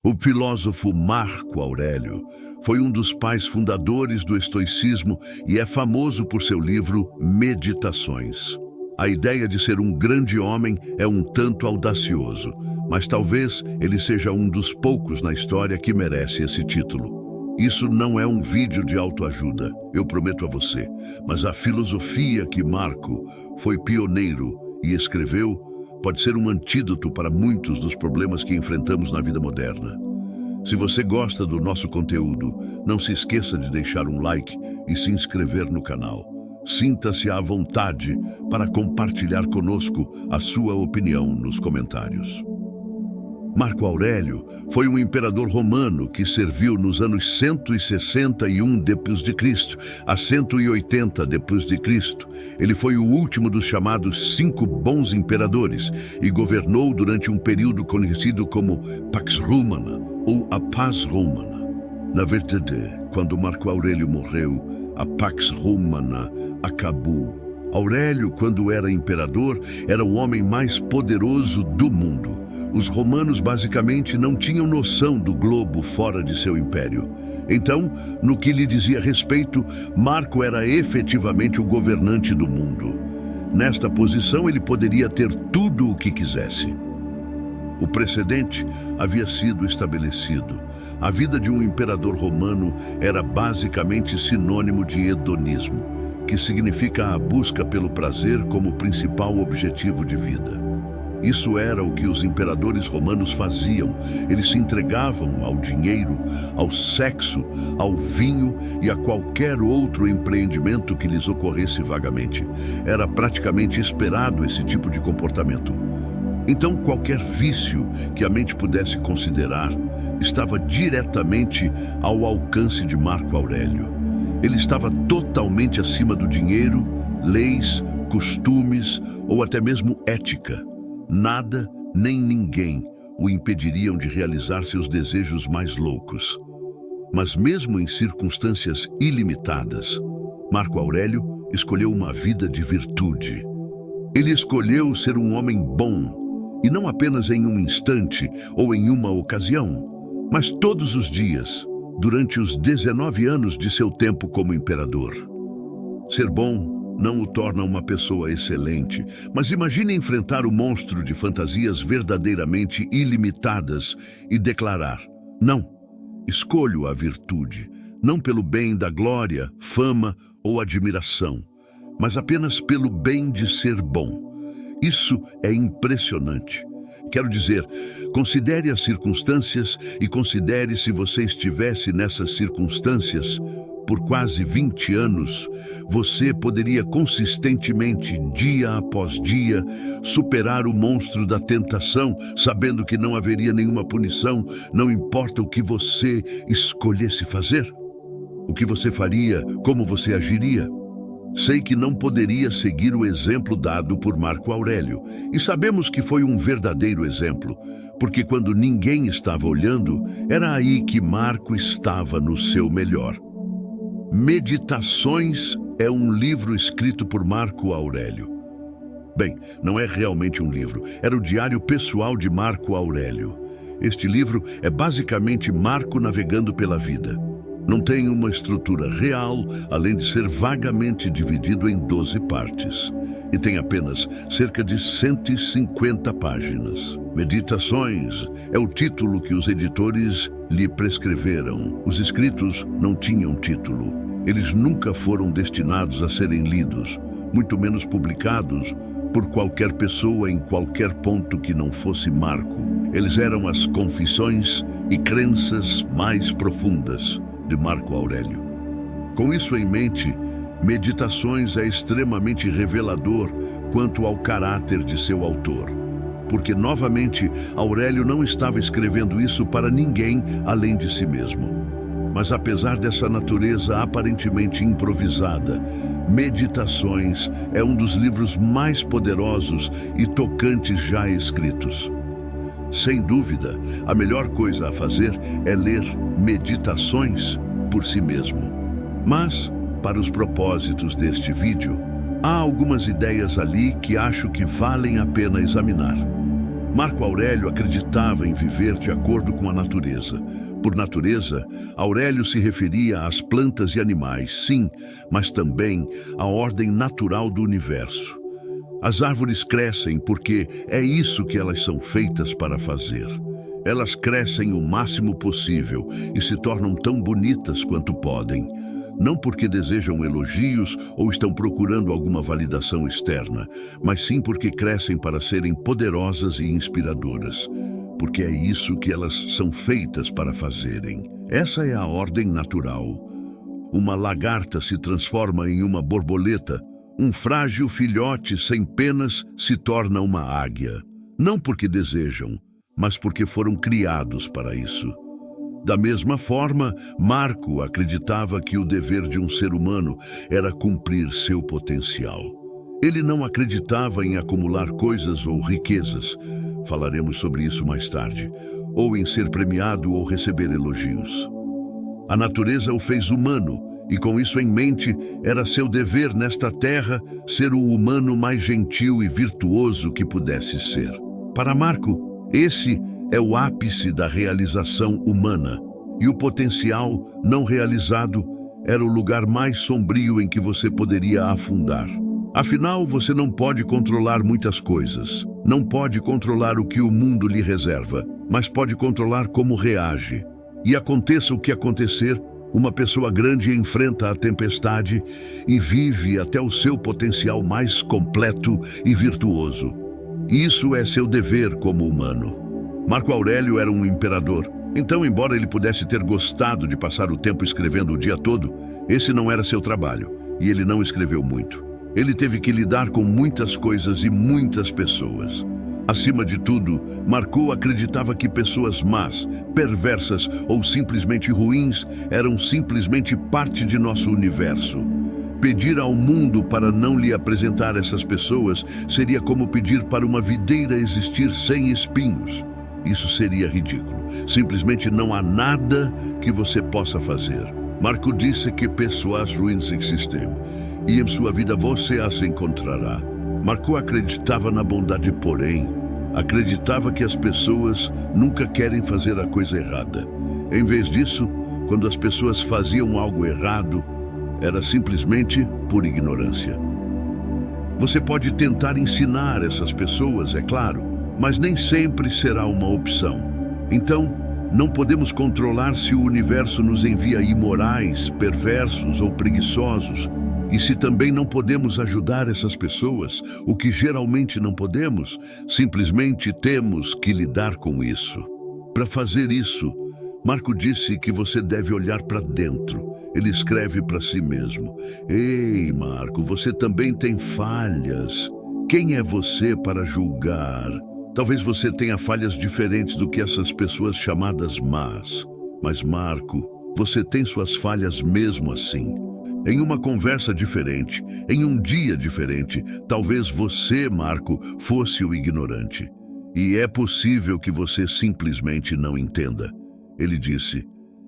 O filósofo Marco Aurélio foi um dos pais fundadores do estoicismo e é famoso por seu livro Meditações. A ideia de ser um grande homem é um tanto audacioso, mas talvez ele seja um dos poucos na história que merece esse título. Isso não é um vídeo de autoajuda, eu prometo a você, mas a filosofia que Marco foi pioneiro e escreveu pode ser um antídoto para muitos dos problemas que enfrentamos na vida moderna. Se você gosta do nosso conteúdo, não se esqueça de deixar um like e se inscrever no canal. Sinta-se à vontade para compartilhar conosco a sua opinião nos comentários. Marco Aurélio foi um imperador romano que serviu nos anos 161 d.C. a 180 d.C. Ele foi o último dos chamados 5 bons imperadores e governou durante um período conhecido como Pax Romana ou a Paz Romana. Na verdade, quando Marco Aurélio morreu, a Pax Romana acabou. Aurélio, quando era imperador, era o homem mais poderoso do mundo. Os romanos basicamente não tinham noção do globo fora de seu império. Então, no que lhe dizia respeito, Marco era efetivamente o governante do mundo. Nesta posição, ele poderia ter tudo o que quisesse. O precedente havia sido estabelecido. A vida de um imperador romano era basicamente sinônimo de hedonismo, que significa a busca pelo prazer como principal objetivo de vida. Isso era o que os imperadores romanos faziam. Eles se entregavam ao dinheiro, ao sexo, ao vinho e a qualquer outro empreendimento que lhes ocorresse vagamente. Era praticamente esperado esse tipo de comportamento. Então, qualquer vício que a mente pudesse considerar estava diretamente ao alcance de Marco Aurélio. Ele estava totalmente acima do dinheiro, leis, costumes ou até mesmo ética. Nada nem ninguém o impediriam de realizar seus desejos mais loucos. Mas mesmo em circunstâncias ilimitadas, Marco Aurélio escolheu uma vida de virtude. Ele escolheu ser um homem bom, e não apenas em um instante ou em uma ocasião, mas todos os dias, durante os 19 anos de seu tempo como imperador. Ser bom não o torna uma pessoa excelente, mas imagine enfrentar o monstro de fantasias verdadeiramente ilimitadas e declarar: não, escolho a virtude, não pelo bem da glória, fama ou admiração, mas apenas pelo bem de ser bom. Isso é impressionante. Quero dizer, considere as circunstâncias e considere se você estivesse nessas circunstâncias por quase 20 anos, você poderia consistentemente, dia após dia, superar o monstro da tentação, sabendo que não haveria nenhuma punição, não importa o que você escolhesse fazer? O que você faria, como você agiria? Sei que não poderia seguir o exemplo dado por Marco Aurélio, e sabemos que foi um verdadeiro exemplo, porque quando ninguém estava olhando, era aí que Marco estava no seu melhor. Meditações é um livro escrito por Marco Aurélio. Bem, não é realmente um livro, era o diário pessoal de Marco Aurélio. Este livro é basicamente Marco navegando pela vida. Não tem uma estrutura real, além de ser vagamente dividido em 12 partes. E tem apenas cerca de 150 páginas. Meditações é o título que os editores lhe prescreveram. Os escritos não tinham título. Eles nunca foram destinados a serem lidos, muito menos publicados por qualquer pessoa em qualquer ponto que não fosse Marco. Eles eram as confissões e crenças mais profundas de Marco Aurélio. Com isso em mente, Meditações é extremamente revelador quanto ao caráter de seu autor. Porque, novamente, Aurélio não estava escrevendo isso para ninguém além de si mesmo. Mas apesar dessa natureza aparentemente improvisada, Meditações é um dos livros mais poderosos e tocantes já escritos. Sem dúvida, a melhor coisa a fazer é ler Meditações por si mesmo. Mas, para os propósitos deste vídeo, há algumas ideias ali que acho que valem a pena examinar. Marco Aurélio acreditava em viver de acordo com a natureza. Por natureza, Aurélio se referia às plantas e animais, sim, mas também à ordem natural do universo. As árvores crescem porque é isso que elas são feitas para fazer. Elas crescem o máximo possível e se tornam tão bonitas quanto podem. Não porque desejam elogios ou estão procurando alguma validação externa, mas sim porque crescem para serem poderosas e inspiradoras. Porque é isso que elas são feitas para fazerem. Essa é a ordem natural. Uma lagarta se transforma em uma borboleta. Um frágil filhote sem penas se torna uma águia. Não porque desejam, mas porque foram criados para isso. Da mesma forma, Marco acreditava que o dever de um ser humano era cumprir seu potencial. Ele não acreditava em acumular coisas ou riquezas, falaremos sobre isso mais tarde, ou em ser premiado ou receber elogios. A natureza o fez humano, e com isso em mente, era seu dever nesta terra ser o humano mais gentil e virtuoso que pudesse ser. Para Marco, esse é o ápice da realização humana, e o potencial não realizado era o lugar mais sombrio em que você poderia afundar. Afinal, você não pode controlar muitas coisas. Não pode controlar o que o mundo lhe reserva, mas pode controlar como reage. E aconteça o que acontecer, uma pessoa grande enfrenta a tempestade e vive até o seu potencial mais completo e virtuoso. Isso é seu dever como humano. Marco Aurélio era um imperador, então, embora ele pudesse ter gostado de passar o tempo escrevendo o dia todo, esse não era seu trabalho, e ele não escreveu muito. Ele teve que lidar com muitas coisas e muitas pessoas. Acima de tudo, Marco acreditava que pessoas más, perversas ou simplesmente ruins eram simplesmente parte de nosso universo. Pedir ao mundo para não lhe apresentar essas pessoas seria como pedir para uma videira existir sem espinhos. Isso seria ridículo. Simplesmente não há nada que você possa fazer. Marco disse que pessoas ruins existem, e em sua vida você as encontrará. Marco acreditava na bondade, porém, acreditava que as pessoas nunca querem fazer a coisa errada. Em vez disso, quando as pessoas faziam algo errado, era simplesmente por ignorância. Você pode tentar ensinar essas pessoas, é claro, mas nem sempre será uma opção. Então, não podemos controlar se o universo nos envia imorais, perversos ou preguiçosos. E se também não podemos ajudar essas pessoas, o que geralmente não podemos, simplesmente temos que lidar com isso. Para fazer isso, Marco disse que você deve olhar para dentro. Ele escreve para si mesmo: Ei, Marco, você também tem falhas. Quem é você para julgar? Talvez você tenha falhas diferentes do que essas pessoas chamadas más. Mas, Marco, você tem suas falhas mesmo assim. Em uma conversa diferente, em um dia diferente, talvez você, Marco, fosse o ignorante. E é possível que você simplesmente não entenda. Ele disse: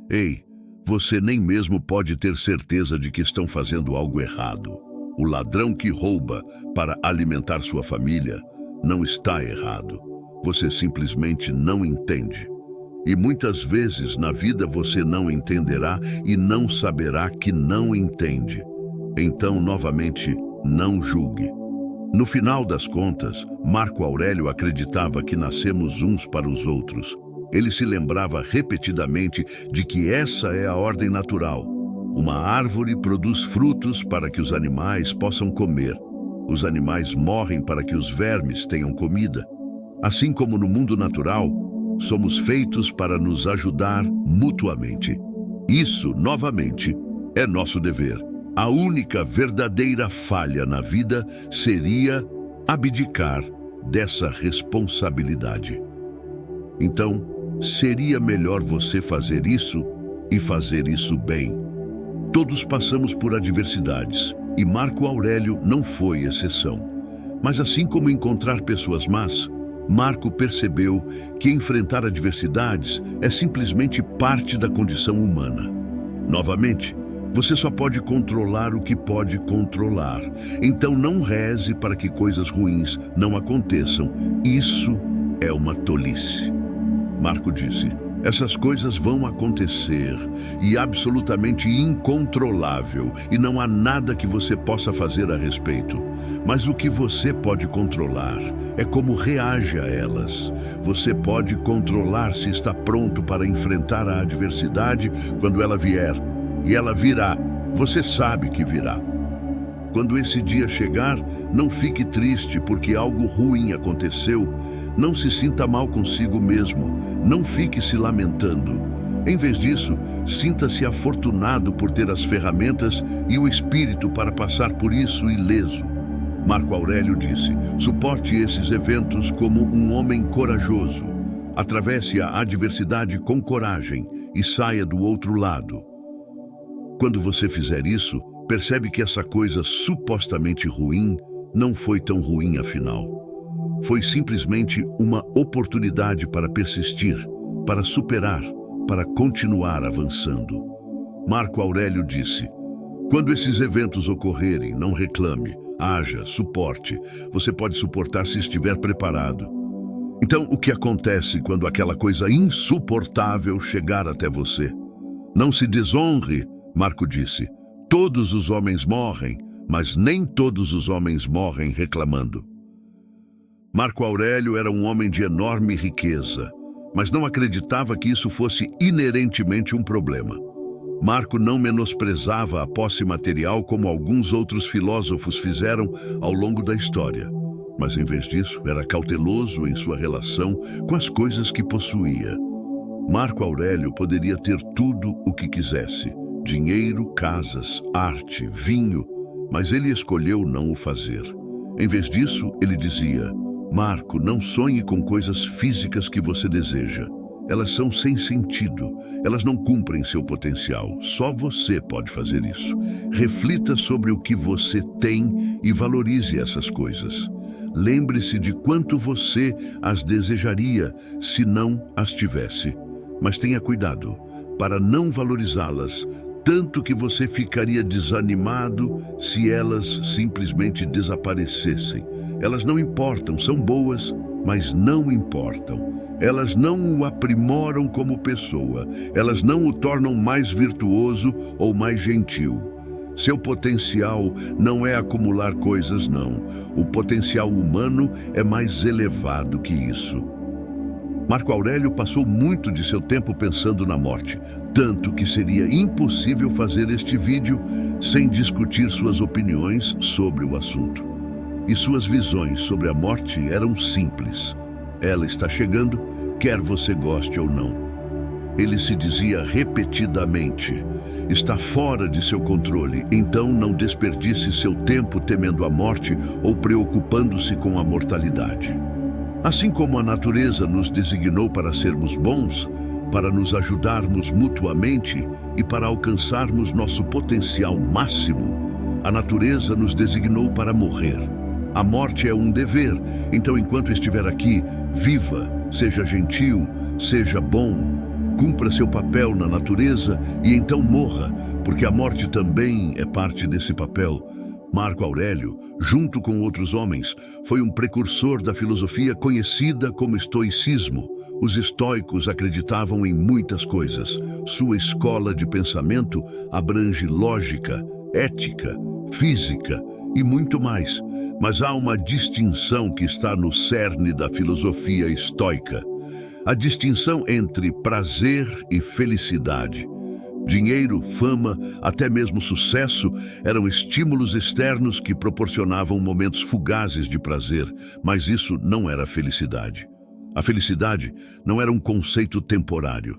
Ei, você nem mesmo pode ter certeza de que estão fazendo algo errado. O ladrão que rouba para alimentar sua família não está errado. Você simplesmente não entende. E muitas vezes na vida você não entenderá e não saberá que não entende. Então, novamente, não julgue. No final das contas, Marco Aurélio acreditava que nascemos uns para os outros. Ele se lembrava repetidamente de que essa é a ordem natural. Uma árvore produz frutos para que os animais possam comer. Os animais morrem para que os vermes tenham comida. Assim como no mundo natural, somos feitos para nos ajudar mutuamente. Isso, novamente, é nosso dever. A única verdadeira falha na vida seria abdicar dessa responsabilidade. Então, seria melhor você fazer isso e fazer isso bem. Todos passamos por adversidades, e Marco Aurélio não foi exceção. Mas assim como encontrar pessoas más, Marco percebeu que enfrentar adversidades é simplesmente parte da condição humana. Novamente, você só pode controlar o que pode controlar. Então não reze para que coisas ruins não aconteçam. Isso é uma tolice. Marco disse: essas coisas vão acontecer e absolutamente incontrolável, e não há nada que você possa fazer a respeito. Mas o que você pode controlar é como reage a elas. Você pode controlar se está pronto para enfrentar a adversidade quando ela vier. E ela virá. Você sabe que virá. Quando esse dia chegar, não fique triste porque algo ruim aconteceu. Não se sinta mal consigo mesmo. Não fique se lamentando. Em vez disso, sinta-se afortunado por ter as ferramentas e o espírito para passar por isso ileso. Marco Aurélio disse: suporte esses eventos como um homem corajoso. Atravesse a adversidade com coragem e saia do outro lado. Quando você fizer isso, percebe que essa coisa supostamente ruim não foi tão ruim afinal. Foi simplesmente uma oportunidade para persistir, para superar, para continuar avançando. Marco Aurélio disse: quando esses eventos ocorrerem, não reclame, haja, suporte. Você pode suportar se estiver preparado. Então, o que acontece quando aquela coisa insuportável chegar até você? Não se desonre, Marco disse. Todos os homens morrem, mas nem todos os homens morrem reclamando. Marco Aurélio era um homem de enorme riqueza, mas não acreditava que isso fosse inerentemente um problema. Marco não menosprezava a posse material como alguns outros filósofos fizeram ao longo da história, mas em vez disso era cauteloso em sua relação com as coisas que possuía. Marco Aurélio poderia ter tudo o que quisesse: dinheiro, casas, arte, vinho, mas ele escolheu não o fazer. Em vez disso, ele dizia: Marco, não sonhe com coisas físicas que você deseja. Elas são sem sentido, elas não cumprem seu potencial. Só você pode fazer isso. Reflita sobre o que você tem e valorize essas coisas. Lembre-se de quanto você as desejaria se não as tivesse. Mas tenha cuidado para não valorizá-las, tanto que você ficaria desanimado se elas simplesmente desaparecessem. Elas não importam, são boas, mas não importam. Elas não o aprimoram como pessoa. Elas não o tornam mais virtuoso ou mais gentil. Seu potencial não é acumular coisas, não. O potencial humano é mais elevado que isso. Marco Aurélio passou muito de seu tempo pensando na morte, tanto que seria impossível fazer este vídeo sem discutir suas opiniões sobre o assunto. E suas visões sobre a morte eram simples. Ela está chegando, quer você goste ou não. Ele se dizia repetidamente: está fora de seu controle, então não desperdice seu tempo temendo a morte ou preocupando-se com a mortalidade. Assim como a natureza nos designou para sermos bons, para nos ajudarmos mutuamente e para alcançarmos nosso potencial máximo, a natureza nos designou para morrer. A morte é um dever, então enquanto estiver aqui, viva, seja gentil, seja bom, cumpra seu papel na natureza e então morra, porque a morte também é parte desse papel. Marco Aurélio, junto com outros homens, foi um precursor da filosofia conhecida como estoicismo. Os estoicos acreditavam em muitas coisas. Sua escola de pensamento abrange lógica, ética, física e muito mais. Mas há uma distinção que está no cerne da filosofia estoica. A distinção entre prazer e felicidade. Dinheiro, fama, até mesmo sucesso eram estímulos externos que proporcionavam momentos fugazes de prazer, mas isso não era felicidade. A felicidade não era um conceito temporário.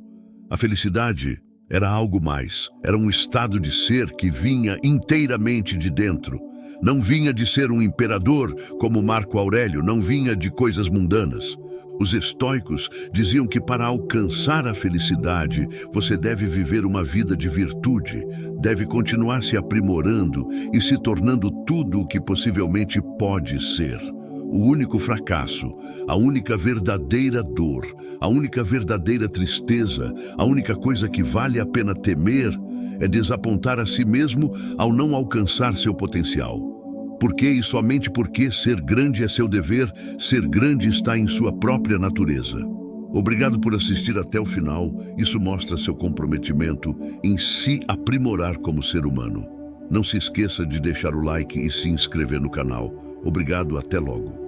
A felicidade era algo mais, era um estado de ser que vinha inteiramente de dentro. Não vinha de ser um imperador como Marco Aurélio, não vinha de coisas mundanas. Os estoicos diziam que para alcançar a felicidade, você deve viver uma vida de virtude, deve continuar se aprimorando e se tornando tudo o que possivelmente pode ser. O único fracasso, a única verdadeira dor, a única verdadeira tristeza, a única coisa que vale a pena temer é desapontar a si mesmo ao não alcançar seu potencial. Porque e somente porque ser grande é seu dever, ser grande está em sua própria natureza. Obrigado por assistir até o final. Isso mostra seu comprometimento em se aprimorar como ser humano. Não se esqueça de deixar o like e se inscrever no canal. Obrigado, até logo.